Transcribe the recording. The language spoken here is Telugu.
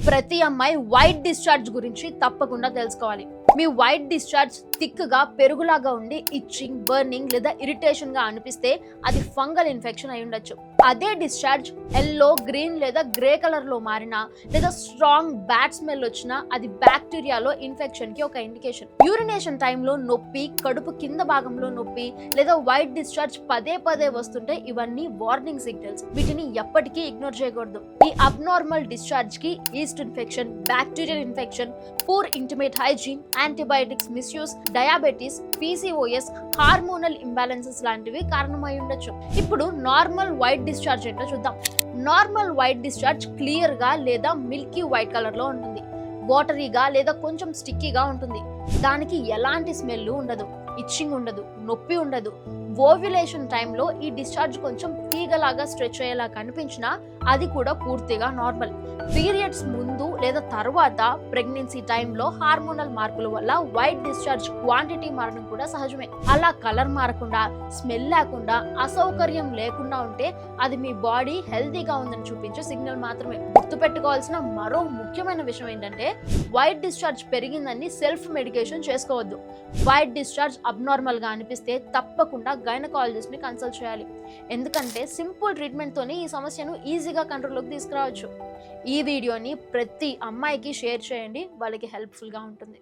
ప్రతి అమ్మాయి వైట్ డిశ్చార్జ్ గురించి తప్పకుండా తెలుసుకోవాలి. మీ వైట్ డిశ్చార్జ్ థిక్గా పెరుగులాగా ఉండి ఇచ్చింగ్, బర్నింగ్ లేదా ఇరిటేషన్ గా అనిపిస్తే అది ఫంగల్ ఇన్ఫెక్షన్ అయి ఉండొచ్చు. అదే డిశ్చార్జ్ ఎల్లో, గ్రీన్ లేదా గ్రే కలర్ లో మారినా లేదా స్ట్రాంగ్ బ్యాడ్ స్మెల్ వచ్చినా అది బ్యాక్టీరియాలో ఇన్ఫెక్షన్ కి ఒక ఇండికేషన్. యూరినేషన్ టైంలో నొప్పి, కడుపు కింద భాగంలో నొప్పి లేదా వైట్ డిశ్చార్జ్ పదే పదే వస్తుంటే ఇవన్నీ వార్నింగ్ సిగ్నల్స్. వీటిని ఎప్పటికీ ఇగ్నోర్ చేయకూడదు. ఈ అబ్నార్మల్ డిశ్చార్జ్ కి east infection, bacterial infection, poor intimate hygiene, antibiotics misuse, diabetes, PCOS, hormonal imbalances లాంటివి కారణమై ఉండొచ్చు. ఇప్పుడు నార్మల్ వైట్ డిశ్చార్జ్ ఏంటో చూద్దాం. నార్మల్ వైట్ డిశ్చార్జ్ క్లియర్ గా లేదా మిల్కీ వైట్ కలర్ లో ఉంటుంది. వాటరీగా లేదా కొంచెం స్టిక్కీగా ఉంటుంది. దానికి ఎలాంటి స్మెల్ ఉండదు, ఇచ్చింగ్ ఉండదు, నొప్పి ఉండదు. ఓవ్యులేషన్ టైంలో ఈ డిశ్చార్జ్ కొంచెం తీగలాగా స్ట్రెచ్ అయ్యేలా కనిపించినా అది కూడా పూర్తిగా నార్మల్. పీరియడ్స్ ముందు లేదా తర్వాత, ప్రెగ్నెన్సీ టైంలో హార్మోనల్ మార్పుల వల్ల వైట్ డిశ్చార్జ్ క్వాంటిటీ మారడం కూడా సహజమే. అలా కలర్ మారకుండా, స్మెల్ లేకుండా, అసౌకర్యం లేకుండా ఉంటే అది మీ బాడీ హెల్తీగా ఉందని చూపించే సిగ్నల్ మాత్రమే. గుర్తుపెట్టుకోవాల్సిన మరో ముఖ్యమైన విషయం ఏంటంటే వైట్ డిశ్చార్జ్ పెరిగిందని సెల్ఫ్ మెడికేషన్ చేసుకోవద్దు. వైట్ డిశ్చార్జ్ అబ్నార్మల్ గా అనిపిస్తే తప్పకుండా గైనకాలజిస్ట్ ని కన్సల్ట్ చేయాలి. ఎందుకంటే సింపుల్ ట్రీట్మెంట్ తోనే ఈ సమస్యను ఈజీగా కంట్రోల్లోకి తీసుకురావచ్చు. ఈ వీడియోని ప్రతి అమ్మాయికి షేర్ చేయండి, వాళ్ళకి హెల్ప్ఫుల్ గా ఉంటుంది.